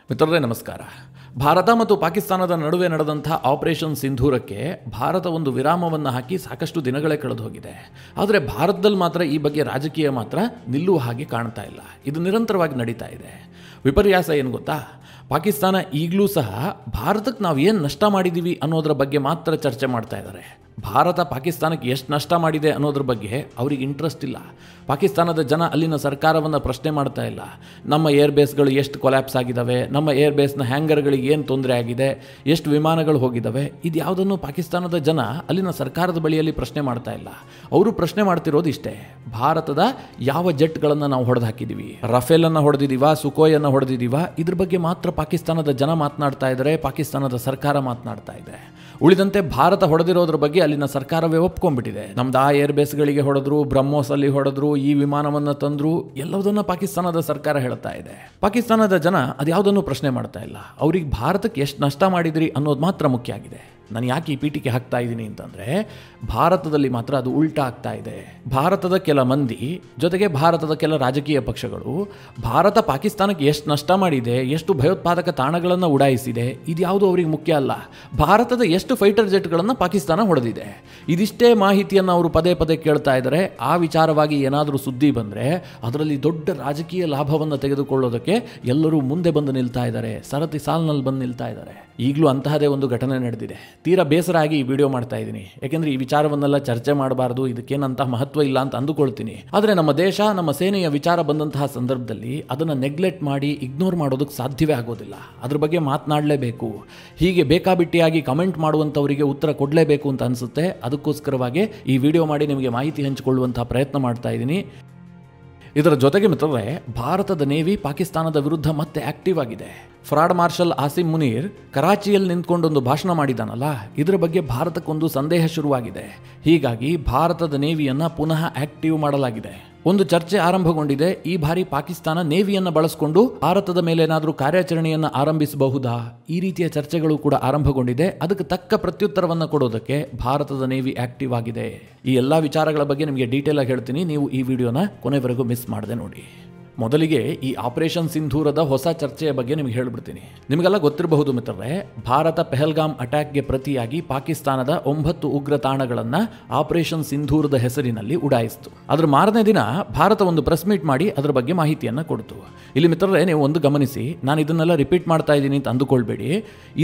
ಮಿತ್ರರೇ ನಮಸ್ಕಾರ. ಭಾರತ ಮತ್ತು ಪಾಕಿಸ್ತಾನದ ನಡುವೆ ನಡೆದಂಥ ಆಪರೇಷನ್ ಸಿಂಧೂರಕ್ಕೆ ಭಾರತ ಒಂದು ವಿರಾಮವನ್ನು ಹಾಕಿ ಸಾಕಷ್ಟು ದಿನಗಳೇ ಕಳೆದು ಹೋಗಿದೆ. ಆದರೆ ಭಾರತದಲ್ಲಿ ಮಾತ್ರ ಈ ಬಗ್ಗೆ ರಾಜಕೀಯ ಮಾತ್ರ ನಿಲ್ಲುವ ಹಾಗೆ ಕಾಣ್ತಾ ಇಲ್ಲ. ಇದು ನಿರಂತರವಾಗಿ ನಡೀತಾ ಇದೆ. ವಿಪರ್ಯಾಸ ಏನು ಗೊತ್ತಾ? ಪಾಕಿಸ್ತಾನ ಈಗಲೂ ಸಹ ಭಾರತಕ್ಕೆ ನಾವು ಏನು ನಷ್ಟ ಮಾಡಿದ್ದೀವಿ ಅನ್ನೋದರ ಬಗ್ಗೆ ಮಾತ್ರ ಚರ್ಚೆ ಮಾಡ್ತಾ ಇದ್ದಾರೆ. ಭಾರತ ಪಾಕಿಸ್ತಾನಕ್ಕೆ ಎಷ್ಟು ನಷ್ಟ ಮಾಡಿದೆ ಅನ್ನೋದ್ರ ಬಗ್ಗೆ ಅವ್ರಿಗೆ ಇಂಟ್ರೆಸ್ಟ್ ಇಲ್ಲ. ಪಾಕಿಸ್ತಾನದ ಜನ ಅಲ್ಲಿನ ಸರ್ಕಾರವನ್ನು ಪ್ರಶ್ನೆ ಮಾಡ್ತಾ ಇಲ್ಲ. ನಮ್ಮ ಏರ್ ಬೇಸ್ಗಳು ಎಷ್ಟು ಕೊಲ್ಯಾಪ್ಸ್ ಆಗಿದ್ದಾವೆ, ನಮ್ಮ ಏರ್ ಬೇಸ್ನ ಹ್ಯಾಂಗರ್ಗಳಿಗೆ ಏನು ತೊಂದರೆ ಆಗಿದೆ, ಎಷ್ಟು ವಿಮಾನಗಳು ಹೋಗಿದ್ದಾವೆ, ಇದು ಯಾವುದನ್ನು ಪಾಕಿಸ್ತಾನದ ಜನ ಅಲ್ಲಿನ ಸರ್ಕಾರದ ಬಳಿಯಲ್ಲಿ ಪ್ರಶ್ನೆ ಮಾಡ್ತಾ ಇಲ್ಲ. ಅವರು ಪ್ರಶ್ನೆ ಮಾಡ್ತಿರೋದು ಇಷ್ಟೇ: ಭಾರತದ ಯಾವ ಜೆಟ್ಗಳನ್ನು ನಾವು ಹೊಡೆದು ಹಾಕಿದ್ದೀವಿ, ರಫೇಲನ್ನು ಹೊಡೆದಿದ್ದೀವ, ಸುಕೋಯನ್ನು ಹೊಡೆದಿದ್ದೀವ, ಇದ್ರ ಬಗ್ಗೆ ಮಾತ್ರ ಪಾಕಿಸ್ತಾನದ ಜನ ಮಾತನಾಡ್ತಾ ಇದ್ದಾರೆ, ಪಾಕಿಸ್ತಾನದ ಸರ್ಕಾರ ಮಾತನಾಡ್ತಾ ಇದೆ. ಉಳಿದಂತೆ ಭಾರತ ಹೊಡೆದಿರೋದ್ರ ಬಗ್ಗೆ ಅಲ್ಲಿನ ಸರ್ಕಾರವೇ ಒಪ್ಕೊಂಡ್ಬಿಟ್ಟಿದೆ. ನಮ್ದು ಆ ಏರ್ ಬೇಸ್ಗಳಿಗೆ ಹೊಡೆದ್ರು, ಬ್ರಹ್ಮೋಸ್ ಅಲ್ಲಿ ಹೊಡೆದ್ರು, ಈ ವಿಮಾನವನ್ನು ತಂದ್ರು, ಎಲ್ಲದನ್ನ ಪಾಕಿಸ್ತಾನದ ಸರ್ಕಾರ ಹೇಳ್ತಾ ಇದೆ. ಪಾಕಿಸ್ತಾನದ ಜನ ಅದ್ಯಾವುದನ್ನು ಪ್ರಶ್ನೆ ಮಾಡ್ತಾ ಇಲ್ಲ. ಅವ್ರಿಗೆ ಭಾರತಕ್ಕೆ ಎಷ್ಟು ನಷ್ಟ ಮಾಡಿದ್ರಿ ಅನ್ನೋದು ಮಾತ್ರ ಮುಖ್ಯ ಆಗಿದೆ. ನಾನು ಯಾಕೆ ಈ ಪೀಠಿಕೆ ಹಾಕ್ತಾ ಇದ್ದೀನಿ ಅಂತಂದರೆ, ಭಾರತದಲ್ಲಿ ಮಾತ್ರ ಅದು ಉಲ್ಟಾ ಆಗ್ತಾ ಇದೆ. ಭಾರತದ ಕೆಲ ಮಂದಿ ಜೊತೆಗೆ ಭಾರತದ ಕೆಲ ರಾಜಕೀಯ ಪಕ್ಷಗಳು ಭಾರತ ಪಾಕಿಸ್ತಾನಕ್ಕೆ ಎಷ್ಟು ನಷ್ಟ ಮಾಡಿದೆ, ಎಷ್ಟು ಭಯೋತ್ಪಾದಕ ತಾಣಗಳನ್ನು ಉಡಾಯಿಸಿದೆ, ಇದ್ಯಾವುದು ಅವ್ರಿಗೆ ಮುಖ್ಯ ಅಲ್ಲ. ಭಾರತದ ಎಷ್ಟು ಫೈಟರ್ ಜೆಟ್ಗಳನ್ನು ಪಾಕಿಸ್ತಾನ ಹೊಡೆದಿದೆ, ಇದಿಷ್ಟೇ ಮಾಹಿತಿಯನ್ನು ಅವರು ಪದೇ ಪದೇ ಕೇಳ್ತಾ ಇದ್ದಾರೆ. ಆ ವಿಚಾರವಾಗಿ ಏನಾದರೂ ಸುದ್ದಿ ಬಂದರೆ ಅದರಲ್ಲಿ ದೊಡ್ಡ ರಾಜಕೀಯ ಲಾಭವನ್ನು ತೆಗೆದುಕೊಳ್ಳೋದಕ್ಕೆ ಎಲ್ಲರೂ ಮುಂದೆ ಬಂದು ನಿಲ್ತಾ ಇದ್ದಾರೆ, ಸರತಿ ಸಾಲಿನಲ್ಲಿ ಬಂದು ನಿಲ್ತಾ ಇದ್ದಾರೆ. ಈಗಲೂ ಅಂತಹದೇ ಒಂದು ಘಟನೆ ನಡೆದಿದೆ. ತೀರಾ ಬೇಸರ ಆಗಿ ಈ ವಿಡಿಯೋ ಮಾಡ್ತಾ ಇದ್ದೀನಿ. ಯಾಕೆಂದರೆ ಈ ವಿಚಾರವನ್ನೆಲ್ಲ ಚರ್ಚೆ ಮಾಡಬಾರ್ದು, ಇದಕ್ಕೇನಂತಹ ಮಹತ್ವ ಇಲ್ಲ ಅಂತ ಅಂದುಕೊಳ್ತೀನಿ. ಆದರೆ ನಮ್ಮ ದೇಶ, ನಮ್ಮ ಸೇನೆಯ ವಿಚಾರ ಬಂದಂತಹ ಸಂದರ್ಭದಲ್ಲಿ ಅದನ್ನು ನೆಗ್ಲೆಕ್ಟ್ ಮಾಡಿ ಇಗ್ನೋರ್ ಮಾಡೋದಕ್ಕೆ ಸಾಧ್ಯವೇ ಆಗೋದಿಲ್ಲ. ಅದ್ರ ಬಗ್ಗೆ ಮಾತನಾಡಲೇಬೇಕು. ಹೀಗೆ ಬೇಕಾಬಿಟ್ಟಿಯಾಗಿ ಕಮೆಂಟ್ ಮಾಡುವಂಥವರಿಗೆ ಉತ್ತರ ಕೊಡಲೇಬೇಕು ಅಂತ ಅನಿಸುತ್ತೆ. ಅದಕ್ಕೋಸ್ಕರವಾಗಿ ಈ ವಿಡಿಯೋ ಮಾಡಿ ನಿಮಗೆ ಮಾಹಿತಿ ಹಂಚಿಕೊಳ್ಳುವಂತಹ ಪ್ರಯತ್ನ ಮಾಡ್ತಾ ಇದ್ದೀನಿ. ಇದರ ಜೊತೆಗೆ ಮಿತ್ರರೇ, ಭಾರತದ ನೇವಿ ಪಾಕಿಸ್ತಾನದ ವಿರುದ್ಧ ಮತ್ತೆ ಆಕ್ಟಿವ್ ಆಗಿದೆ. ಫ್ರಾಡ್ ಮಾರ್ಷಲ್ ಆಸಿಮ್ ಮುನೀರ್ ಕರಾಚಿಯಲ್ಲಿ ನಿಂತ್ಕೊಂಡೊಂದು ಭಾಷಣ ಮಾಡಿದಾನಲ್ಲ, ಇದರ ಬಗ್ಗೆ ಭಾರತಕ್ಕೊಂದು ಸಂದೇಹ ಶುರುವಾಗಿದೆ. ಹೀಗಾಗಿ ಭಾರತದ ನೇವಿಯನ್ನು ಪುನಃ ಆಕ್ಟಿವ್ ಮಾಡಲಾಗಿದೆ. ಒಂದು ಚರ್ಚೆ ಆರಂಭಗೊಂಡಿದೆ. ಈ ಬಾರಿ ಪಾಕಿಸ್ತಾನ ನೇವಿಯನ್ನು ಬಳಸಿಕೊಂಡು ಭಾರತದ ಮೇಲೆ ಏನಾದರೂ ಕಾರ್ಯಾಚರಣೆಯನ್ನು ಆರಂಭಿಸಬಹುದಾ? ಈ ರೀತಿಯ ಚರ್ಚೆಗಳು ಕೂಡ ಆರಂಭಗೊಂಡಿದೆ. ಅದಕ್ಕೆ ತಕ್ಕ ಪ್ರತ್ಯುತ್ತರವನ್ನು ಕೊಡೋದಕ್ಕೆ ಭಾರತದ ನೇವಿ ಆಕ್ಟಿವ್ ಆಗಿದೆ. ಈ ಎಲ್ಲ ವಿಚಾರಗಳ ಬಗ್ಗೆ ನಿಮಗೆ ಡೀಟೇಲ್ ಆಗಿ ಹೇಳ್ತೀನಿ. ನೀವು ಈ ವಿಡಿಯೋನ ಕೊನೆವರೆಗೂ ಮಿಸ್ ಮಾಡದೆ ನೋಡಿ. ಮೊದಲಿಗೆ ಈ ಆಪರೇಷನ್ ಸಿಂಧೂರದ ಹೊಸ ಚರ್ಚೆಯ ಬಗ್ಗೆ ನಿಮಗೆ ಹೇಳಿಬಿಡ್ತೀನಿ. ನಿಮಗೆಲ್ಲ ಗೊತ್ತಿರಬಹುದು ಮಿತ್ರರೇ, ಭಾರತ ಪೆಹಲ್ಗಾಮ್ ಅಟ್ಯಾಕ್ಗೆ ಪ್ರತಿಯಾಗಿ ಪಾಕಿಸ್ತಾನದ 9 ಉಗ್ರ ತಾಣಗಳನ್ನು ಆಪರೇಷನ್ ಸಿಂಧೂರದ ಹೆಸರಿನಲ್ಲಿ ಉಡಾಯಿಸಿತು. ಅದರ ಮಾರನೇ ದಿನ ಭಾರತ ಒಂದು ಪ್ರೆಸ್ ಮೀಟ್ ಮಾಡಿ ಅದರ ಬಗ್ಗೆ ಮಾಹಿತಿಯನ್ನು ಕೊಡ್ತು. ಇಲ್ಲಿ ಮಿತ್ರರೇ, ನೀವು ಒಂದು ಗಮನಿಸಿ, ನಾನು ಇದನ್ನೆಲ್ಲ ರಿಪೀಟ್ ಮಾಡ್ತಾ ಇದ್ದೀನಿ ಅಂತ ಅಂದುಕೊಳ್ಬೇಡಿ.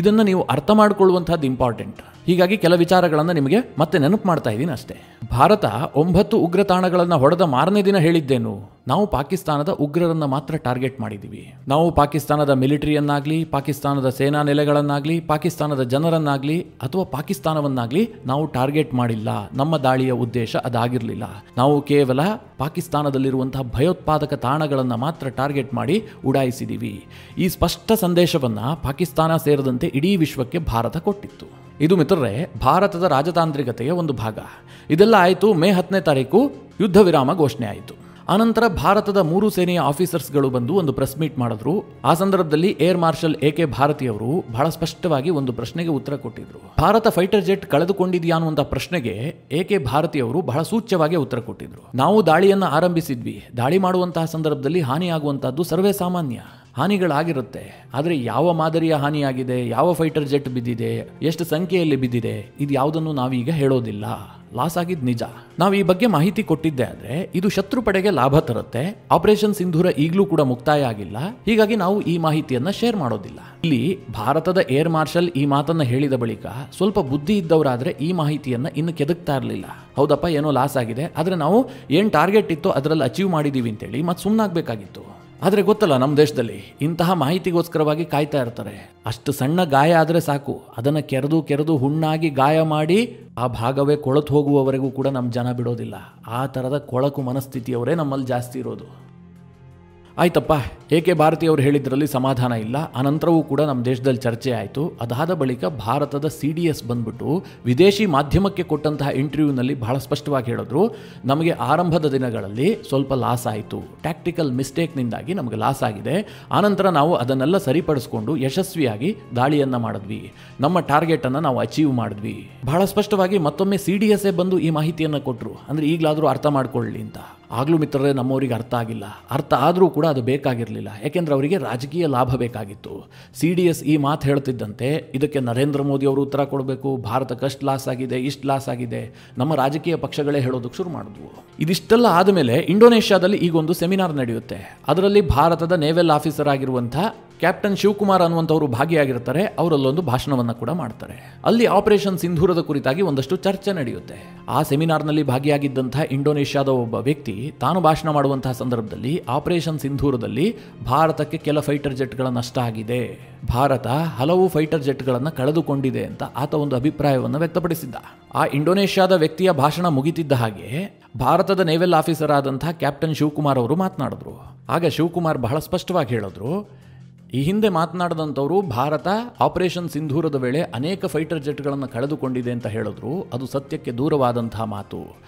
ಇದನ್ನು ನೀವು ಅರ್ಥ ಮಾಡಿಕೊಳ್ಳುವಂಥದ್ದು ಇಂಪಾರ್ಟೆಂಟ್. ಹೀಗಾಗಿ ಕೆಲ ವಿಚಾರಗಳನ್ನು ನಿಮಗೆ ಮತ್ತೆ ನೆನಪು ಮಾಡ್ತಾ ಇದ್ದೀನಿ ಅಷ್ಟೇ. ಭಾರತ 9 ಉಗ್ರ ತಾಣಗಳನ್ನು ಹೊಡೆದ ಮಾರನೇ ದಿನ ಹೇಳಿದ್ದೇನು? ನಾವು ಪಾಕಿಸ್ತಾನದ ಉಗ್ರರನ್ನು ಮಾತ್ರ ಟಾರ್ಗೆಟ್ ಮಾಡಿದ್ದೀವಿ. ನಾವು ಪಾಕಿಸ್ತಾನದ ಮಿಲಿಟರಿಯನ್ನಾಗಲಿ, ಪಾಕಿಸ್ತಾನದ ಸೇನಾ ನೆಲೆಗಳನ್ನಾಗಲಿ, ಪಾಕಿಸ್ತಾನದ ಜನರನ್ನಾಗಲಿ ಅಥವಾ ಪಾಕಿಸ್ತಾನವನ್ನಾಗಲಿ ನಾವು ಟಾರ್ಗೆಟ್ ಮಾಡಿಲ್ಲ. ನಮ್ಮ ದಾಳಿಯ ಉದ್ದೇಶ ಅದಾಗಿರಲಿಲ್ಲ. ನಾವು ಕೇವಲ ಪಾಕಿಸ್ತಾನದಲ್ಲಿರುವಂತಹ ಭಯೋತ್ಪಾದಕ ತಾಣಗಳನ್ನು ಮಾತ್ರ ಟಾರ್ಗೆಟ್ ಮಾಡಿ ಉಡಾಯಿಸಿದ್ದೀವಿ. ಈ ಸ್ಪಷ್ಟ ಸಂದೇಶವನ್ನು ಪಾಕಿಸ್ತಾನ ಸೇರಿದಂತೆ ಇಡೀ ವಿಶ್ವಕ್ಕೆ ಭಾರತ ಕೊಟ್ಟಿತ್ತು. ಇದು ಮಿತ್ರರೇ ಭಾರತದ ರಾಜತಾಂತ್ರಿಕತೆಯ ಒಂದು ಭಾಗ. ಇದೆಲ್ಲ ಆಯಿತು. ಮೇ 10ನೇ ತಾರೀಕು ಯುದ್ಧ ವಿರಾಮ ಘೋಷಣೆ ಆಯಿತು. ಆನಂತರ ಭಾರತದ 3 ಸೇನೆಯ ಆಫೀಸರ್ಸ್ಗಳು ಬಂದು ಒಂದು ಪ್ರೆಸ್ ಮೀಟ್ ಮಾಡಿದ್ರು. ಆ ಸಂದರ್ಭದಲ್ಲಿ ಏರ್ ಮಾರ್ಷಲ್ AK ಭಾರತಿ ಅವರು ಬಹಳ ಸ್ಪಷ್ಟವಾಗಿ ಒಂದು ಪ್ರಶ್ನೆಗೆ ಉತ್ತರ ಕೊಟ್ಟಿದ್ರು. ಭಾರತ ಫೈಟರ್ ಜೆಟ್ ಕಳೆದುಕೊಂಡಿದೆಯಾ ಅನ್ನುವಂಥ ಪ್ರಶ್ನೆಗೆ AK ಭಾರತಿ ಅವರು ಬಹಳ ಸೂಚ್ಯವಾಗಿ ಉತ್ತರ ಕೊಟ್ಟಿದ್ರು. ನಾವು ದಾಳಿಯನ್ನು ಆರಂಭಿಸಿದ್ವಿ. ದಾಳಿ ಮಾಡುವಂತಹ ಸಂದರ್ಭದಲ್ಲಿ ಹಾನಿಯಾಗುವಂತಹದ್ದು ಸರ್ವೇ ಸಾಮಾನ್ಯ. ಹಾನಿಗಳಾಗಿರುತ್ತೆ. ಆದರೆ ಯಾವ ಮಾದರಿಯ ಹಾನಿಯಾಗಿದೆ, ಯಾವ ಫೈಟರ್ ಜೆಟ್ ಬಿದ್ದಿದೆ, ಎಷ್ಟು ಸಂಖ್ಯೆಯಲ್ಲಿ ಬಿದ್ದಿದೆ, ಇದು ಯಾವುದನ್ನು ನಾವೀಗ ಹೇಳೋದಿಲ್ಲ. ಲಾಸ್ ಆಗಿದ್ದು ನಿಜ. ನಾವು ಈ ಬಗ್ಗೆ ಮಾಹಿತಿ ಕೊಟ್ಟಿದ್ದೆ ಆದರೆ ಇದು ಶತ್ರು ಪಡೆಗೆ ಲಾಭ ತರುತ್ತೆ. ಆಪರೇಷನ್ ಸಿಂಧೂರ ಈಗಲೂ ಕೂಡ ಮುಕ್ತಾಯ ಆಗಿಲ್ಲ. ಹೀಗಾಗಿ ನಾವು ಈ ಮಾಹಿತಿಯನ್ನ ಶೇರ್ ಮಾಡೋದಿಲ್ಲ. ಇಲ್ಲಿ ಭಾರತದ ಏರ್ ಮಾರ್ಷಲ್ ಈ ಮಾತನ್ನ ಹೇಳಿದ ಬಳಿಕ ಸ್ವಲ್ಪ ಬುದ್ಧಿ ಇದ್ದವರಾದ್ರೆ ಈ ಮಾಹಿತಿಯನ್ನ ಇನ್ನು ಕೆದಕ್ತಾ ಇರಲಿಲ್ಲ. ಹೌದಪ್ಪ, ಏನೋ ಲಾಸ್ ಆಗಿದೆ, ಆದರೆ ನಾವು ಏನು ಟಾರ್ಗೆಟ್ ಇತ್ತು ಅದರಲ್ಲಿ ಅಚೀವ್ ಮಾಡಿದೀವಿ ಅಂತೇಳಿ ಮತ್ತೆ ಸುಮ್ಮನಾಗಬೇಕಾಗಿತ್ತು. ಆದರೆ ಗೊತ್ತಲ್ಲ, ನಮ್ಮ ದೇಶದಲ್ಲಿ ಇಂತಹ ಮಾಹಿತಿಗೋಸ್ಕರವಾಗಿ ಕಾಯ್ತಾ ಇರ್ತಾರೆ. ಅಷ್ಟು ಸಣ್ಣ ಗಾಯ ಆದರೆ ಸಾಕು, ಅದನ್ನು ಕೆರೆದು ಹುಣ್ಣಾಗಿ ಗಾಯ ಮಾಡಿ ಆ ಭಾಗವೇ ಕೊಳತು ಹೋಗುವವರೆಗೂ ಕೂಡ ನಮ್ಮ ಜನ ಬಿಡೋದಿಲ್ಲ. ಆ ಥರದ ಕೊಳಕು ಮನಸ್ಥಿತಿಯವರೇ ನಮ್ಮಲ್ಲಿ ಜಾಸ್ತಿ ಇರೋದು. ಆಯ್ತಪ್ಪ, AK ಭಾರತಿ ಅವರು ಹೇಳಿದ್ರಲ್ಲಿ ಸಮಾಧಾನ ಇಲ್ಲ. ಅನಂತರವೂ ಕೂಡ ನಮ್ಮ ದೇಶದಲ್ಲಿ ಚರ್ಚೆ ಆಯಿತು. ಅದಾದ ಬಳಿಕ ಭಾರತದ CDS ಬಂದ್ಬಿಟ್ಟು ವಿದೇಶಿ ಮಾಧ್ಯಮಕ್ಕೆ ಕೊಟ್ಟಂತಹ ಇಂಟರ್ವ್ಯೂನಲ್ಲಿ ಬಹಳ ಸ್ಪಷ್ಟವಾಗಿ ಹೇಳಿದ್ರು, ನಮಗೆ ಆರಂಭದ ದಿನಗಳಲ್ಲಿ ಸ್ವಲ್ಪ ಲಾಸ್ ಆಯಿತು, ಟ್ಯಾಕ್ಟಿಕಲ್ ಮಿಸ್ಟೇಕ್ನಿಂದಾಗಿ ನಮಗೆ ಲಾಸ್ ಆಗಿದೆ. ಆನಂತರ ನಾವು ಅದನ್ನೆಲ್ಲ ಸರಿಪಡಿಸ್ಕೊಂಡು ಯಶಸ್ವಿಯಾಗಿ ದಾಳಿಯನ್ನು ಮಾಡಿದ್ವಿ, ನಮ್ಮ ಟಾರ್ಗೆಟನ್ನು ನಾವು ಅಚೀವ್ ಮಾಡಿದ್ವಿ. ಬಹಳ ಸ್ಪಷ್ಟವಾಗಿ ಮತ್ತೊಮ್ಮೆ CDS ಬಂದು ಈ ಮಾಹಿತಿಯನ್ನು ಕೊಟ್ಟರು. ಅಂದರೆ ಈಗಲಾದರೂ ಅರ್ಥ ಮಾಡ್ಕೊಳ್ಳಿ ಅಂತ. ಆಗಲೂ ಮಿತ್ರರೇ ನಮ್ಮವರಿಗೆ ಅರ್ಥ ಆಗಿಲ್ಲ. ಅರ್ಥ ಆದರೂ ಕೂಡ ಅದು ಬೇಕಾಗಿರಲಿಲ್ಲ. ಯಾಕೆಂದರೆ ಅವರಿಗೆ ರಾಜಕೀಯ ಲಾಭ ಬೇಕಾಗಿತ್ತು. CDS ಈ ಮಾತು ಹೇಳ್ತಿದ್ದಂತೆ ಇದಕ್ಕೆ ನರೇಂದ್ರ ಮೋದಿ ಅವರು ಉತ್ತರ ಕೊಡಬೇಕು, ಭಾರತಕ್ಕೆ ಅಷ್ಟು ಲಾಸ್ ಆಗಿದೆ, ಇಷ್ಟು ಲಾಸ್ ಆಗಿದೆ, ನಮ್ಮ ರಾಜಕೀಯ ಪಕ್ಷಗಳೇ ಹೇಳೋದಕ್ಕೆ ಶುರು ಮಾಡಿದ್ವು. ಇದಿಷ್ಟೆಲ್ಲ ಆದಮೇಲೆ ಇಂಡೋನೇಷ್ಯಾದಲ್ಲಿ ಈಗೊಂದು ಸೆಮಿನಾರ್ ನಡೆಯುತ್ತೆ. ಅದರಲ್ಲಿ ಭಾರತದ ನೇವಲ್ ಆಫೀಸರ್ ಆಗಿರುವಂಥ ಕ್ಯಾಪ್ಟನ್ ಶಿವಕುಮಾರ್ ಅನ್ನುವಂಥವರು ಭಾಗಿಯಾಗಿರ್ತಾರೆ. ಅವರಲ್ಲೊಂದು ಭಾಷಣವನ್ನು ಕೂಡ ಮಾಡ್ತಾರೆ. ಅಲ್ಲಿ ಆಪರೇಷನ್ ಸಿಂಧೂರದ ಕುರಿತಾಗಿ ಒಂದಷ್ಟು ಚರ್ಚೆ ನಡೆಯುತ್ತೆ. ಆ ಸೆಮಿನಾರ್ನಲ್ಲಿ ಭಾಗಿಯಾಗಿದ್ದಂಥ ಇಂಡೋನೇಷ್ಯಾದ ಒಬ್ಬ ವ್ಯಕ್ತಿ ತಾನು ಭಾಷಣ ಮಾಡುವಂತಹ ಸಂದರ್ಭದಲ್ಲಿ ಆಪರೇಷನ್ ಸಿಂಧೂರದಲ್ಲಿ ಭಾರತಕ್ಕೆ ಕೆಲ ಫೈಟರ್ ಜೆಟ್ಗಳ ನಷ್ಟ ಆಗಿದೆ, ಭಾರತ ಹಲವು ಫೈಟರ್ ಜೆಟ್ಗಳನ್ನು ಕಳೆದುಕೊಂಡಿದೆ ಅಂತ ಆತ ಒಂದು ಅಭಿಪ್ರಾಯವನ್ನು ವ್ಯಕ್ತಪಡಿಸಿದ್ದ. ಆ ಇಂಡೋನೇಷ್ಯಾದ ವ್ಯಕ್ತಿಯ ಭಾಷಣ ಮುಗಿತಿದ್ದ ಹಾಗೆ ಭಾರತದ ನೇವಲ್ ಆಫೀಸರ್ ಆದಂಥ ಕ್ಯಾಪ್ಟನ್ ಶಿವಕುಮಾರ್ ಅವರು ಮಾತನಾಡಿದ್ರು. ಆಗ ಶಿವಕುಮಾರ್ ಬಹಳ ಸ್ಪಷ್ಟವಾಗಿ ಹೇಳಿದ್ರು, ಈ ಹಿಂದೆ ಮಾತನಾಡಿದಂಥವರು ಭಾರತ ಆಪರೇಷನ್ ಸಿಂಧೂರದ ವೇಳೆ ಅನೇಕ ಫೈಟರ್ ಜೆಟ್ಗಳನ್ನು ಕಳೆದುಕೊಂಡಿದೆ ಅಂತ ಹೇಳಿದ್ರು. ಅದು ಸತ್ಯಕ್ಕೆ ದೂರವಾದಂತಹ ಮಾತು.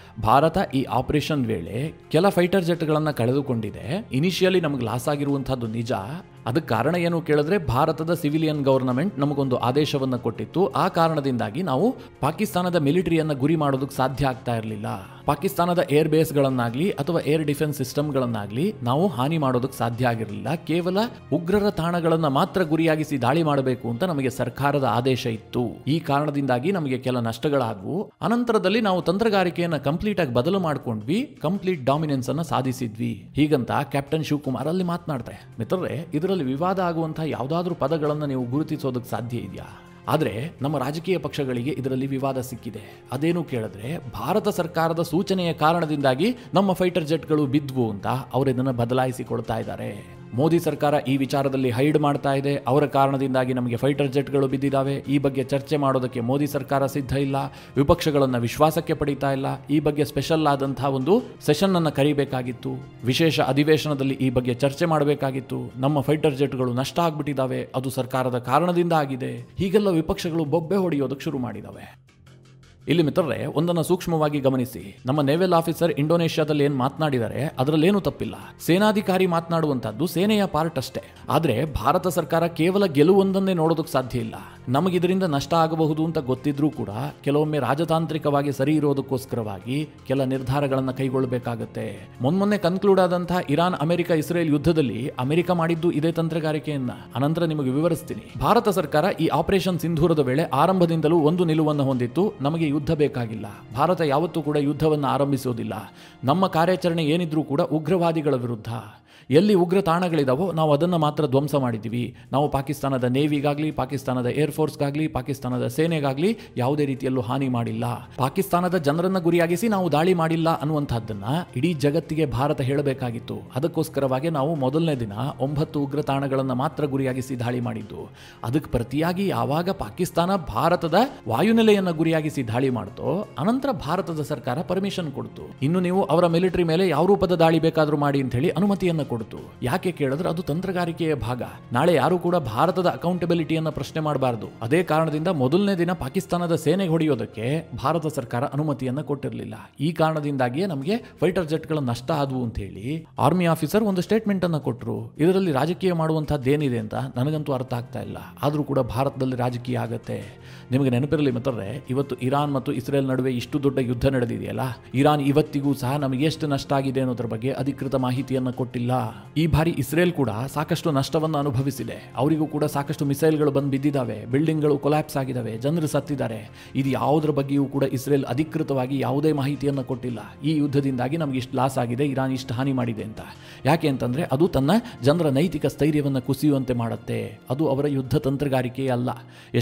ಭಾರತ ಈ ಆಪರೇಷನ್ ವೇಳೆ ಕೆಲ ಫೈಟರ್ ಜೆಟ್ಗಳನ್ನು ಕಳೆದುಕೊಂಡಿದೆ. ಇನಿಷಿಯಲಿ ನಮಗೆ ಲಾಸ್ ಆಗಿರುವಂಥದ್ದು ನಿಜ. ಅದಕ್ಕೆ ಕಾರಣ ಏನು ಕೇಳಿದ್ರೆ, ಭಾರತದ ಸಿವಿಲಿಯನ್ ಗವರ್ನಮೆಂಟ್ ನಮಗೊಂದು ಆದೇಶವನ್ನು ಕೊಟ್ಟಿತ್ತು. ಆ ಕಾರಣದಿಂದಾಗಿ ನಾವು ಪಾಕಿಸ್ತಾನದ ಮಿಲಿಟರಿಯನ್ನು ಗುರಿ ಮಾಡೋದಕ್ಕೆ ಸಾಧ್ಯ ಆಗ್ತಾ ಇರಲಿಲ್ಲ. ಪಾಕಿಸ್ತಾನದ ಏರ್ ಬೇಸ್ಗಳನ್ನಾಗಲಿ ಅಥವಾ ಏರ್ ಡಿಫೆನ್ಸ್ ಸಿಸ್ಟಮ್ಗಳನ್ನಾಗಲಿ ನಾವು ಹಾನಿ ಮಾಡೋದಕ್ಕೆ ಸಾಧ್ಯ ಆಗಿರಲಿಲ್ಲ. ಕೇವಲ ಉಗ್ರರ ತಾಣಗಳನ್ನು ಮಾತ್ರ ಗುರಿಯಾಗಿಸಿ ದಾಳಿ ಮಾಡಬೇಕು ಅಂತ ನಮಗೆ ಸರ್ಕಾರದ ಆದೇಶ ಇತ್ತು. ಈ ಕಾರಣದಿಂದಾಗಿ ನಮಗೆ ಕೆಲ ನಷ್ಟಗಳಾದವು. ಅನಂತರದಲ್ಲಿ ನಾವು ತಂತ್ರಗಾರಿಕೆಯನ್ನು ಕಂಪ್ಲೀಟ್ ಆಗಿ ಬದಲು ಮಾಡ್ಕೊಂಡ್ವಿ, ಕಂಪ್ಲೀಟ್ ಡಾಮಿನೆನ್ಸ್ ಅನ್ನು ಸಾಧಿಸಿದ್ವಿ. ಹೀಗಂತ ಕ್ಯಾಪ್ಟನ್ ಶಿವಕುಮಾರ್ ಅಲ್ಲಿ ಮಾತನಾಡ್ತಾರೆ. ಮಿತ್ರರೇ, ಇದರಲ್ಲಿ ವಿವಾದ ಆಗುವಂತಹ ಯಾವುದಾದ್ರೂ ಪದಗಳನ್ನು ನೀವು ಗುರುತಿಸೋದಕ್ಕೆ ಸಾಧ್ಯ ಇದೆಯಾ? ಆದರೆ ನಮ್ಮ ರಾಜಕೀಯ ಪಕ್ಷಗಳಿಗೆ ಇದರಲ್ಲಿ ವಿವಾದ ಸಿಕ್ಕಿದೆ. ಅದೇನು ಕೇಳಿದ್ರೆ, ಭಾರತ ಸರ್ಕಾರದ ಸೂಚನೆಯ ಕಾರಣದಿಂದಾಗಿ ನಮ್ಮ ಫೈಟರ್ ಜೆಟ್ಗಳು ಬಿದ್ವು ಅಂತ ಅವರು ಇದನ್ನು ಬದಲಾಯಿಸಿಕೊಳ್ತಾ ಇದ್ದಾರೆ. ಮೋದಿ ಸರ್ಕಾರ ಈ ವಿಚಾರದಲ್ಲಿ ಹೈಡ್ ಮಾಡ್ತಾ ಇದೆ. ಅವರ ಕಾರಣದಿಂದಾಗಿ ನಮಗೆ ಫೈಟರ್ ಜೆಟ್ಗಳು ಬಿದ್ದಿದ್ದಾವೆ. ಈ ಬಗ್ಗೆ ಚರ್ಚೆ ಮಾಡೋದಕ್ಕೆ ಮೋದಿ ಸರ್ಕಾರ ಸಿದ್ಧ ಇಲ್ಲ, ವಿಪಕ್ಷಗಳನ್ನು ವಿಶ್ವಾಸಕ್ಕೆ ಪಡೀತಾ ಇಲ್ಲ. ಈ ಬಗ್ಗೆ ಸ್ಪೆಷಲ್ ಆದಂತಹ ಒಂದು ಸೆಷನ್ ಅನ್ನು ಕರೀಬೇಕಾಗಿತ್ತು, ವಿಶೇಷ ಅಧಿವೇಶನದಲ್ಲಿ ಈ ಬಗ್ಗೆ ಚರ್ಚೆ ಮಾಡಬೇಕಾಗಿತ್ತು. ನಮ್ಮ ಫೈಟರ್ ಜೆಟ್ಗಳು ನಷ್ಟ ಆಗ್ಬಿಟ್ಟಿದ್ದಾವೆ, ಅದು ಸರ್ಕಾರದ ಕಾರಣದಿಂದ ಆಗಿದೆ. ಹೀಗೆಲ್ಲ ವಿಪಕ್ಷಗಳು ಬೊಬ್ಬೆ ಹೊಡೆಯೋದಕ್ಕೆ ಶುರು ಮಾಡಿದ್ದಾವೆ. ಇಲ್ಲಿ ಮಿತ್ರರೇ, ಒಂದನ್ನು ಸೂಕ್ಷ್ಮವಾಗಿ ಗಮನಿಸಿ. ನಮ್ಮ ನೇವಲ್ ಆಫೀಸರ್ ಇಂಡೋನೇಷ್ಯಾದಲ್ಲಿ ಏನು ಮಾತನಾಡಿದ್ದಾರೆ ಅದರಲ್ಲೇನೂ ತಪ್ಪಿಲ್ಲ. ಸೇನಾಧಿಕಾರಿ ಮಾತನಾಡುವಂಥದ್ದು ಸೇನೆಯ ಪಾರ್ಟ್ ಅಷ್ಟೇ. ಆದರೆ ಭಾರತ ಸರ್ಕಾರ ಕೇವಲ ಗೆಲುವೊಂದನ್ನೇ ನೋಡೋದಕ್ಕೆ ಸಾಧ್ಯ ಇಲ್ಲ. ನಮಗಿದರಿಂದ ನಷ್ಟ ಆಗಬಹುದು ಅಂತ ಗೊತ್ತಿದ್ರೂ ಕೂಡ ಕೆಲವೊಮ್ಮೆ ರಾಜತಾಂತ್ರಿಕವಾಗಿ ಸರಿ ಇರೋದಕ್ಕೋಸ್ಕರವಾಗಿ ಕೆಲ ನಿರ್ಧಾರಗಳನ್ನು ಕೈಗೊಳ್ಳಬೇಕಾಗತ್ತೆ. ಮೊನ್ನೆ ಕನ್ಕ್ಲೂಡ್ ಆದಂತಹ ಇರಾನ್ ಅಮೆರಿಕ ಇಸ್ರೇಲ್ ಯುದ್ಧದಲ್ಲಿ ಅಮೆರಿಕ ಮಾಡಿದ್ದು ಇದೇ ತಂತ್ರಗಾರಿಕೆಯನ್ನ ಅನಂತರ ನಿಮಗೆ ವಿವರಿಸ್ತೀನಿ. ಭಾರತ ಸರ್ಕಾರ ಈ ಆಪರೇಷನ್ ಸಿಂಧೂರದ ವೇಳೆ ಆರಂಭದಿಂದಲೂ ಒಂದು ನಿಲುವನ್ನು ಹೊಂದಿತ್ತು, ನಮಗೆ ಯುದ್ಧ ಬೇಕಾಗಿಲ್ಲ. ಭಾರತ ಯಾವತ್ತೂ ಕೂಡ ಯುದ್ಧವನ್ನು ಆರಂಭಿಸೋದಿಲ್ಲ. ನಮ್ಮ ಕಾರ್ಯಾಚರಣೆ ಏನಿದ್ರೂ ಕೂಡ ಉಗ್ರವಾದಿಗಳ ವಿರುದ್ಧ. ಎಲ್ಲಿ ಉಗ್ರ ತಾಣಗಳಿದಾವೋ ನಾವು ಅದನ್ನು ಮಾತ್ರ ಧ್ವಂಸ ಮಾಡಿದ್ದೀವಿ. ನಾವು ಪಾಕಿಸ್ತಾನದ ನೇವಿಗಾಗಲಿ, ಪಾಕಿಸ್ತಾನದ ಏರ್ಫೋರ್ಸ್ಗಾಗಲಿ, ಪಾಕಿಸ್ತಾನದ ಸೇನೆಗಾಗಲಿ ಯಾವುದೇ ರೀತಿಯಲ್ಲೂ ಹಾನಿ ಮಾಡಿಲ್ಲ. ಪಾಕಿಸ್ತಾನದ ಜನರನ್ನು ಗುರಿಯಾಗಿಸಿ ನಾವು ದಾಳಿ ಮಾಡಿಲ್ಲ ಅನ್ನುವಂಥದ್ದನ್ನು ಇಡೀ ಜಗತ್ತಿಗೆ ಭಾರತ ಹೇಳಬೇಕಾಗಿತ್ತು. ಅದಕ್ಕೋಸ್ಕರವಾಗಿ ನಾವು ಮೊದಲನೇ ದಿನ 9 ಉಗ್ರ ತಾಣಗಳನ್ನು ಮಾತ್ರ ಗುರಿಯಾಗಿಸಿ ದಾಳಿ ಮಾಡಿದ್ದು. ಅದಕ್ಕೆ ಪ್ರತಿಯಾಗಿ ಯಾವಾಗ ಪಾಕಿಸ್ತಾನ ಭಾರತದ ವಾಯುನೆಲೆಯನ್ನು ಗುರಿಯಾಗಿಸಿ ದಾಳಿ ಮಾಡ್ತೋ ಅನಂತರ ಭಾರತದ ಸರ್ಕಾರ ಪರ್ಮಿಷನ್ ಕೊಡ್ತು. ಇನ್ನು ನೀವು ಅವರ ಮಿಲಿಟರಿ ಮೇಲೆ ಯಾವ ರೂಪದ ದಾಳಿ ಬೇಕಾದರೂ ಮಾಡಿ ಅಂತ ಹೇಳಿ ಅನುಮತಿಯನ್ನು ಕೊಡ್ತು. ಯಾಕೆ ಕೇಳಿದ್ರೆ ಅದು ತಂತ್ರಗಾರಿಕೆಯ ಭಾಗ. ನಾಳೆ ಯಾರು ಕೂಡ ಭಾರತದ ಅಕೌಂಟಬಿಲಿಟಿಯನ್ನು ಪ್ರಶ್ನೆ ಮಾಡಬಾರದು. ಅದೇ ಕಾರಣದಿಂದ ಮೊದಲನೇ ದಿನ ಪಾಕಿಸ್ತಾನದ ಸೇನೆಗೆ ಹೊಡೆಯೋದಕ್ಕೆ ಭಾರತ ಸರ್ಕಾರ ಅನುಮತಿಯನ್ನು ಕೊಟ್ಟಿರಲಿಲ್ಲ. ಈ ಕಾರಣದಿಂದಾಗಿಯೇ ನಮಗೆ ಫೈಟರ್ ಜೆಟ್ಗಳ ನಷ್ಟ ಆದವು ಅಂತ ಹೇಳಿ ಆರ್ಮಿ ಆಫೀಸರ್ ಒಂದು ಸ್ಟೇಟ್ಮೆಂಟ್ ಅನ್ನು ಕೊಟ್ಟರು. ಇದರಲ್ಲಿ ರಾಜಕೀಯ ಮಾಡುವಂತಹದ್ದೇನಿದೆ ಅಂತ ನನಗಂತೂ ಅರ್ಥ ಆಗ್ತಾ ಇಲ್ಲ. ಆದರೂ ಕೂಡ ಭಾರತದಲ್ಲಿ ರಾಜಕೀಯ ಆಗತ್ತೆ. ನಿಮಗೆ ನೆನಪಿರಲಿ ಮಿತ್ರರೇ, ಇವತ್ತು ಇರಾನ್ ಮತ್ತು ಇಸ್ರೇಲ್ ನಡುವೆ ಇಷ್ಟು ದೊಡ್ಡ ಯುದ್ಧ ನಡೆದಿದೆಯಲ್ಲ, ಇರಾನ್ ಇವತ್ತಿಗೂ ಸಹ ನಮಗೆ ಎಷ್ಟು ನಷ್ಟ ಆಗಿದೆ ಅನ್ನೋದ್ರ ಬಗ್ಗೆ ಅಧಿಕೃತ ಮಾಹಿತಿಯನ್ನು ಕೊಟ್ಟಿಲ್ಲ. ಈ ಬಾರಿ ಇಸ್ರೇಲ್ ಕೂಡ ಸಾಕಷ್ಟು ನಷ್ಟವನ್ನು ಅನುಭವಿಸಿದೆ. ಅವರಿಗೂ ಕೂಡ ಸಾಕಷ್ಟು ಮಿಸೈಲ್ಗಳು ಬಂದು ಬಿದ್ದಿದ್ದಾವೆ, ಬಿಲ್ಡಿಂಗ್ಗಳು ಕೊಲ್ಯಾಪ್ಸ್ ಆಗಿದ್ದಾವೆ, ಜನರು ಸತ್ತಿದ್ದಾರೆ. ಇದು ಯಾವುದರ ಬಗ್ಗೆಯೂ ಕೂಡ ಇಸ್ರೇಲ್ ಅಧಿಕೃತವಾಗಿ ಯಾವುದೇ ಮಾಹಿತಿಯನ್ನು ಕೊಟ್ಟಿಲ್ಲ. ಈ ಯುದ್ಧದಿಂದಾಗಿ ನಮಗೆ ಇಷ್ಟು ಲಾಸ್ ಆಗಿದೆ, ಇರಾನ್ ಇಷ್ಟು ಹಾನಿ ಮಾಡಿದೆ ಅಂತ. ಯಾಕೆ ಅಂತಂದ್ರೆ ಅದು ತನ್ನ ಜನರ ನೈತಿಕ ಸ್ಥೈರ್ಯವನ್ನು ಕುಸಿಯುವಂತೆ ಮಾಡುತ್ತೆ. ಅದು ಅವರ ಯುದ್ಧ ತಂತ್ರಗಾರಿಕೆ ಅಲ್ಲ.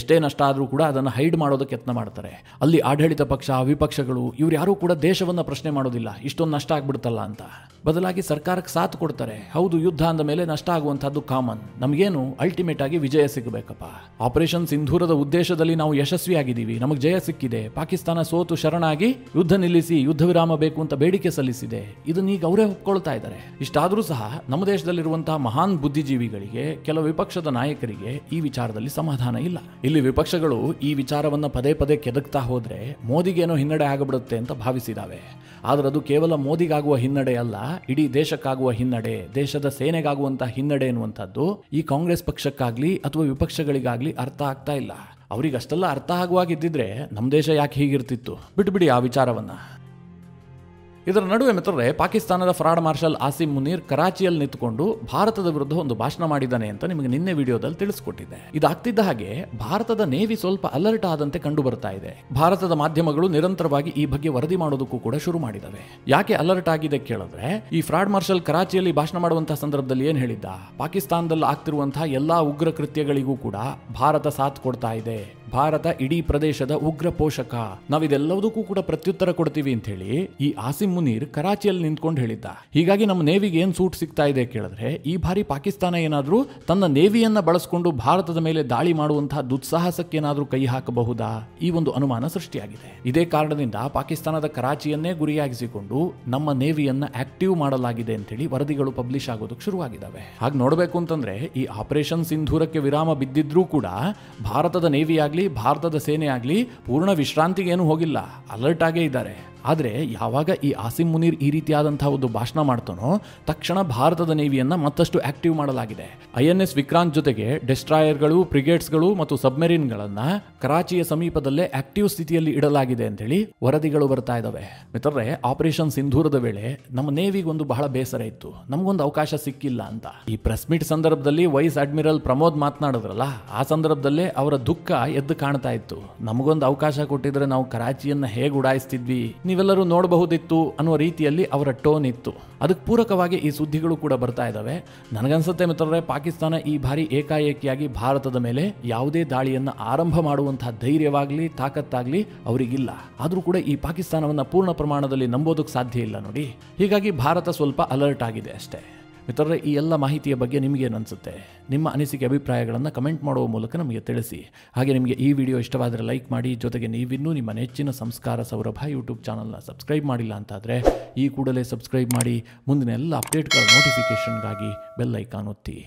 ಎಷ್ಟೇ ನಷ್ಟ ಆದರೂ ಕೂಡ ಅದನ್ನು ಹೈಡ್ ಮಾಡೋದಕ್ಕೆ ಯತ್ನ ಮಾಡ್ತಾರೆ. ಅಲ್ಲಿ ಆಡಳಿತ ಪಕ್ಷ, ವಿಪಕ್ಷಗಳು ಇವ್ರು ಯಾರೂ ಕೂಡ ದೇಶವನ್ನು ಪ್ರಶ್ನೆ ಮಾಡೋದಿಲ್ಲ ಇಷ್ಟೊಂದು ನಷ್ಟ ಆಗ್ಬಿಡ್ತಲ್ಲ ಅಂತ. ಬದಲಾಗಿ ಸರ್ಕಾರಕ್ಕೆ ಸಾಥ್ ಕೊಡ್ತಾರೆ. ಹೌದು, ಯುದ್ಧ ಅಂದ ಮೇಲೆ ನಷ್ಟ ಆಗುವಂತಹದ್ದು ಕಾಮನ್. ನಮಗೇನು ಅಲ್ಟಿಮೇಟ್ ಆಗಿ ವಿಜಯ ಸಿಗಬೇಕಪ್ಪ. ಆಪರೇಷನ್ ಸಿಂಧೂರದ ಉದ್ದೇಶದಲ್ಲಿ ನಾವು ಯಶಸ್ವಿಯಾಗಿದ್ದೀವಿ, ನಮಗೆ ಜಯ ಸಿಕ್ಕಿದೆ. ಪಾಕಿಸ್ತಾನ ಸೋತು ಶರಣಾಗಿ ಯುದ್ಧ ನಿಲ್ಲಿಸಿ, ಯುದ್ಧ ವಿರಾಮ ಬೇಕು ಅಂತ ಬೇಡಿಕೆ ಸಲ್ಲಿಸಿದೆ. ಇದನ್ನೀಗ ಅವರೇ ಒಪ್ಕೊಳ್ತಾ ಇದ್ದಾರೆ. ಇಷ್ಟಾದರೂ ಸಹ ನಮ್ಮ ದೇಶದಲ್ಲಿರುವಂತಹ ಮಹಾನ್ ಬುದ್ಧಿಜೀವಿಗಳಿಗೆ, ಕೆಲ ವಿಪಕ್ಷದ ನಾಯಕರಿಗೆ ಈ ವಿಚಾರದಲ್ಲಿ ಸಮಾಧಾನ ಇಲ್ಲ. ಇಲ್ಲಿ ವಿಪಕ್ಷಗಳು ಈ ವಿಚಾರವನ್ನ ಪದೇ ಪದೇ ಕೆದಕ್ತಾ ಹೋದ್ರೆ ಮೋದಿಗೇನೋ ಹಿನ್ನಡೆ ಆಗಬಿಡುತ್ತೆ ಅಂತ ಭಾವಿಸಿದಾವೆ. ಆದ್ರೆ ಅದು ಕೇವಲ ಮೋದಿಗಾಗುವ ಹಿನ್ನಡೆ ಅಲ್ಲ, ಇಡೀ ದೇಶಕ್ಕಾಗುವ ಹಿನ್ನಡೆ, ದೇಶದ ಸೇನೆಗಾಗುವಂತಹ ಹಿನ್ನಡೆ ಎನ್ನುವಂಥದ್ದು ಈ ಕಾಂಗ್ರೆಸ್ ಪಕ್ಷಕ್ಕಾಗ್ಲಿ ಅಥವಾ ವಿಪಕ್ಷಗಳಿಗಾಗ್ಲಿ ಅರ್ಥ ಆಗ್ತಾ ಇಲ್ಲ. ಅವ್ರಿಗೆ ಅಷ್ಟೆಲ್ಲ ಅರ್ಥ ಆಗುವಾಗಿದ್ದಿದ್ರೆ ನಮ್ಮ ದೇಶ ಯಾಕೆ ಹೀಗಿರ್ತಿತ್ತು? ಬಿಟ್ಬಿಡಿ ಆ ವಿಚಾರವನ್ನ. ಇದರ ನಡುವೆ ಮಿತ್ರರೇ, ಪಾಕಿಸ್ತಾನದ ಫ್ರಾಡ್ ಮಾರ್ಷಲ್ ಆಸಿಮ್ ಮುನೀರ್ ಕರಾಚಿಯಲ್ಲಿ ನಿಂತುಕೊಂಡು ಭಾರತದ ವಿರುದ್ಧ ಒಂದು ಭಾಷಣ ಮಾಡಿದ್ದಾನೆ ಅಂತ ನಿಮಗೆ ನಿನ್ನೆ ವಿಡಿಯೋದಲ್ಲಿ ತಿಳಿಸ್ಕೊಟ್ಟಿದ್ದೆ. ಇದಾಗ್ತಿದ್ದ ಹಾಗೆ ಭಾರತದ ನೇವಿ ಸ್ವಲ್ಪ ಅಲರ್ಟ್ ಆದಂತೆ ಕಂಡು ಬರ್ತಾ ಇದೆ. ಭಾರತದ ಮಾಧ್ಯಮಗಳು ನಿರಂತರವಾಗಿ ಈ ಬಗ್ಗೆ ವರದಿ ಮಾಡೋದಕ್ಕೂ ಕೂಡ ಶುರು ಮಾಡಿದವೆ. ಯಾಕೆ ಅಲರ್ಟ್ ಆಗಿದೆ ಕೇಳಿದ್ರೆ, ಈ ಫ್ರಾಡ್ ಮಾರ್ಷಲ್ ಕರಾಚಿಯಲ್ಲಿ ಭಾಷಣ ಮಾಡುವಂತಹ ಸಂದರ್ಭದಲ್ಲಿ ಏನ್ ಹೇಳಿದ್ದ, ಪಾಕಿಸ್ತಾನದಲ್ಲಿ ಆಗ್ತಿರುವಂತಹ ಎಲ್ಲಾ ಉಗ್ರ ಕೃತ್ಯಗಳಿಗೂ ಕೂಡ ಭಾರತ ಸಾಥ್ ಕೊಡ್ತಾ ಇದೆ, ಭಾರತ ಇಡೀ ಪ್ರದೇಶದ ಉಗ್ರ ಪೋಷಕ, ನಾವಿದೆಲ್ಲದಕ್ಕೂ ಕೂಡ ಪ್ರತ್ಯುತ್ತರ ಕೊಡ್ತೀವಿ ಅಂತ ಹೇಳಿ ಈ ಆಸಿಮ್ ಮುನೀರ್ ಕರಾಚಿಯಲ್ಲಿ ನಿಂತ್ಕೊಂಡು ಹೇಳಿದ್ದ. ಹೀಗಾಗಿ ನಮ್ಮ ನೇವಿಗೆ ಏನ್ ಸೂಟ್ ಸಿಗ್ತಾ ಇದೆ ಕೇಳಿದ್ರೆ, ಈ ಬಾರಿ ಪಾಕಿಸ್ತಾನ ಏನಾದ್ರೂ ತನ್ನ ನೇವಿಯನ್ನ ಬಳಸಿಕೊಂಡು ಭಾರತದ ಮೇಲೆ ದಾಳಿ ಮಾಡುವಂತಹ ದುಸ್ಸಾಹಸಕ್ಕೆ ಏನಾದ್ರೂ ಕೈ ಹಾಕಬಹುದಾ, ಈ ಒಂದು ಅನುಮಾನ ಸೃಷ್ಟಿಯಾಗಿದೆ. ಇದೇ ಕಾರಣದಿಂದ ಪಾಕಿಸ್ತಾನದ ಕರಾಚಿಯನ್ನೇ ಗುರಿಯಾಗಿಸಿಕೊಂಡು ನಮ್ಮ ನೇವಿಯನ್ನ ಆಕ್ಟಿವ್ ಮಾಡಲಾಗಿದೆ ಅಂತ ಹೇಳಿ ವರದಿಗಳು ಪಬ್ಲಿಷ್ ಆಗೋದಕ್ಕೆ ಶುರುವಾಗಿದ್ದಾವೆ. ಹಾಗೆ ನೋಡಬೇಕು ಅಂತಂದ್ರೆ, ಈ ಆಪರೇಷನ್ ಸಿಂಧೂರಕ್ಕೆ ವಿರಾಮ ಬಿದ್ದಿದ್ರೂ ಕೂಡ ಭಾರತದ ನೇವಿ ಆಗಲಿ ಭಾರತದ ಸೇನೆ ಆಗಲಿ ಪೂರ್ಣ ವಿಶ್ರಾಂತಿಗೆ ಏನು ಹೋಗಿಲ್ಲ, ಅಲರ್ಟ್ ಆಗೇ ಇದ್ದಾರೆ. ಆದರೆ ಯಾವಾಗ ಈ ಆಸಿಮ್ ಮುನೀರ್ ಈ ರೀತಿಯಾದಂತಹ ಒಂದು ಭಾಷಣ ಮಾಡ್ತಾನೋ, ತಕ್ಷಣ ಭಾರತದ ನೇವಿಯನ್ನ ಮತ್ತಷ್ಟು ಆಕ್ಟಿವ್ ಮಾಡಲಾಗಿದೆ. INS ವಿಕ್ರಾಂತ್ ಜೊತೆಗೆ ಡೆಸ್ಟ್ರಾಯರ್ಗಳು, ಫ್ರಿಗೇಟ್ಸ್ಗಳು ಮತ್ತು ಸಬ್ಮೆರಿನ್ಗಳನ್ನ ಕರಾಚಿಯ ಸಮೀಪದಲ್ಲೇ ಆಕ್ಟಿವ್ ಸ್ಥಿತಿಯಲ್ಲಿ ಇಡಲಾಗಿದೆ ಅಂತ ಹೇಳಿ ವರದಿಗಳು ಬರ್ತಾ ಇದಾವೆ. ಮಿತ್ರರೇ, ಆಪರೇಷನ್ ಸಿಂಧೂರದ ವೇಳೆ ನಮ್ಮ ನೇವಿಗೆ ಒಂದು ಬಹಳ ಬೇಸರ ಇತ್ತು, ನಮಗೊಂದು ಅವಕಾಶ ಸಿಕ್ಕಿಲ್ಲ ಅಂತ. ಈ ಪ್ರೆಸ್ ಮೀಟ್ ಸಂದರ್ಭದಲ್ಲಿ ವೈಸ್ ಅಡ್ಮಿರಲ್ ಪ್ರಮೋದ್ ಮಾತನಾಡಿದ್ರಲ್ಲ, ಆ ಸಂದರ್ಭದಲ್ಲೇ ಅವರ ದುಃಖ ಎದ್ದು ಕಾಣ್ತಾ ಇತ್ತು. ನಮಗೊಂದು ಅವಕಾಶ ಕೊಟ್ಟಿದ್ರೆ ನಾವು ಕರಾಚಿಯನ್ನ ಹೇಗೆ ಉಡಾಯಿಸ್ತಿದ್ವಿ, ನೀವೆಲ್ಲರೂ ನೋಡಬಹುದಿತ್ತು ಅನ್ನುವ ರೀತಿಯಲ್ಲಿ ಅವರ ಟೋನ್ ಇತ್ತು. ಅದಕ್ಕೆ ಪೂರಕವಾಗಿ ಈ ಸುದ್ದಿಗಳು ಕೂಡ ಬರ್ತಾ ಇದ್ದಾವೆ. ನನಗನ್ಸುತ್ತೆ ಮಿತ್ರರೇ, ಪಾಕಿಸ್ತಾನ ಈ ಬಾರಿ ಏಕಾಏಕಿಯಾಗಿ ಭಾರತದ ಮೇಲೆ ಯಾವುದೇ ದಾಳಿಯನ್ನ ಆರಂಭ ಮಾಡುವಂತಹ ಧೈರ್ಯವಾಗ್ಲಿ ತಾಕತ್ತಾಗ್ಲಿ ಅವರಿಗಿಲ್ಲ. ಆದ್ರೂ ಕೂಡ ಈ ಪಾಕಿಸ್ತಾನವನ್ನ ಪೂರ್ಣ ಪ್ರಮಾಣದಲ್ಲಿ ನಂಬೋದಕ್ಕೆ ಸಾಧ್ಯ ಇಲ್ಲ ನೋಡಿ. ಹೀಗಾಗಿ ಭಾರತ ಸ್ವಲ್ಪ ಅಲರ್ಟ್ ಆಗಿದೆ ಅಷ್ಟೇ. ಮಿತ್ರರೇ, ಈ ಎಲ್ಲ ಮಾಹಿತಿಯ ಬಗ್ಗೆ ನಿಮಗೇನು ಅನಿಸುತ್ತೆ? ನಿಮ್ಮ ಅನಿಸಿಕೆ ಅಭಿಪ್ರಾಯಗಳನ್ನು ಕಮೆಂಟ್ ಮಾಡುವ ಮೂಲಕ ನಮಗೆ ತಿಳಿಸಿ. ಹಾಗೆ ನಿಮಗೆ ಈ ವಿಡಿಯೋ ಇಷ್ಟವಾದರೆ ಲೈಕ್ ಮಾಡಿ. ಜೊತೆಗೆ ನೀವಿನ್ನೂ ನಿಮ್ಮ ನೆಚ್ಚಿನ ಸಂಸ್ಕಾರ ಸೌರಭ ಯೂಟ್ಯೂಬ್ ಚಾನಲ್ನ ಸಬ್ಸ್ಕ್ರೈಬ್ ಮಾಡಿಲ್ಲ ಅಂತಾದರೆ ಈ ಕೂಡಲೇ ಸಬ್ಸ್ಕ್ರೈಬ್ ಮಾಡಿ. ಮುಂದಿನ ಎಲ್ಲ ಅಪ್ಡೇಟ್ಗಳ ನೋಟಿಫಿಕೇಷನ್ಗಾಗಿ ಬೆಲ್ ಐಕಾನ್ ಒತ್ತಿ.